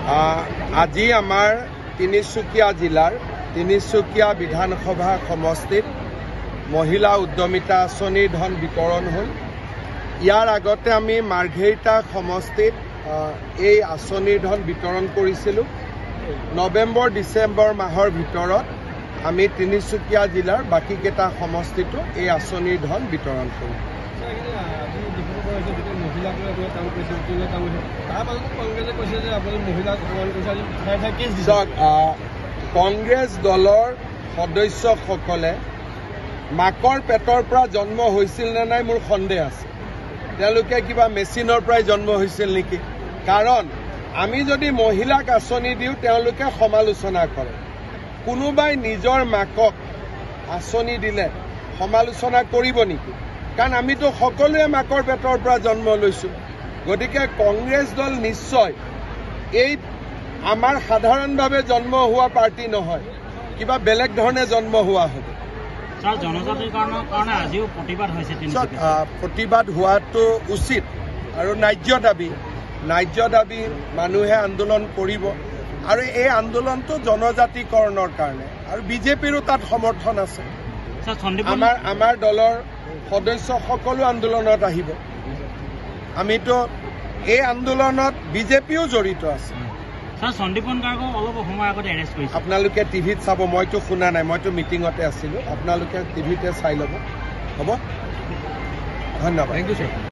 আজি আমাৰ তিনিচুকীয়া জিলাৰ তিনিচুকীয়া বিধানসভা সমষ্টিত মহিলা উদ্যমিতা আঁচনিৰ ধন বিতৰণ হ'ল। ইয়াৰ আগতে আমি মাৰ্ঘেৰিটা সমষ্টিত এই আঁচনিৰ ধন বিতৰণ কৰিছিলোঁ। নৱেম্বৰ ডিচেম্বৰ মাহৰ ভিতৰত আমি তিনিচুকীয়া জিলাৰ বাকীকেইটা সমষ্টিতো এই আঁচনিৰ ধন বিতৰণ কৰিম। কংগ্ৰেছ দলৰ সদস্যসকলে মাকৰ পেটৰ পৰা জন্ম হৈছিল নে নাই মোৰ সন্দেহ আছে। তেওঁলোকে কিবা মেচিনৰ পৰাই জন্ম হৈছিল নেকি? কাৰণ আমি যদি মহিলাক আঁচনি দিওঁ তেওঁলোকে সমালোচনা কৰে। কোনোবাই নিজৰ মাকক আঁচনি দিলে সমালোচনা কৰিব নেকি? কাৰণ আমিতো সকলোৱে মাকৰ পেটৰ পৰা জন্ম লৈছোঁ। গতিকে কংগ্ৰেছ দল নিশ্চয় এই আমাৰ সাধাৰণভাৱে জন্ম হোৱা পাৰ্টি নহয়, কিবা বেলেগ ধৰণে জন্ম হোৱা হ'ব। জনজাতিৰ কাৰণে আজিও প্ৰতিবাদ হৈছে। প্ৰতিবাদ হোৱাটো উচিত আৰু ন্যায্য দাবী মানুহে আন্দোলন কৰিব আৰু এই আন্দোলনটো জনজাতিকৰণৰ কাৰণে আৰু বিজেপিৰো তাত সমৰ্থন আছে। আমাৰ দলৰ সদস্য সকলো আন্দোলনত আহিব। আমিতো এই আন্দোলনত বিজেপিও জড়িত আছে। সন্দীপন গাৰ্গক অলপ সময় আগতে এৰেষ্ট কৰিছে। আপোনালোকে টিভিত চাব, মইতো শুনা নাই, মইতো মিটিঙতে আছিলোঁ। আপোনালোকে টিভিতে চাই ল'ব। হ'ব, ধন্যবাদ। Thank you sir.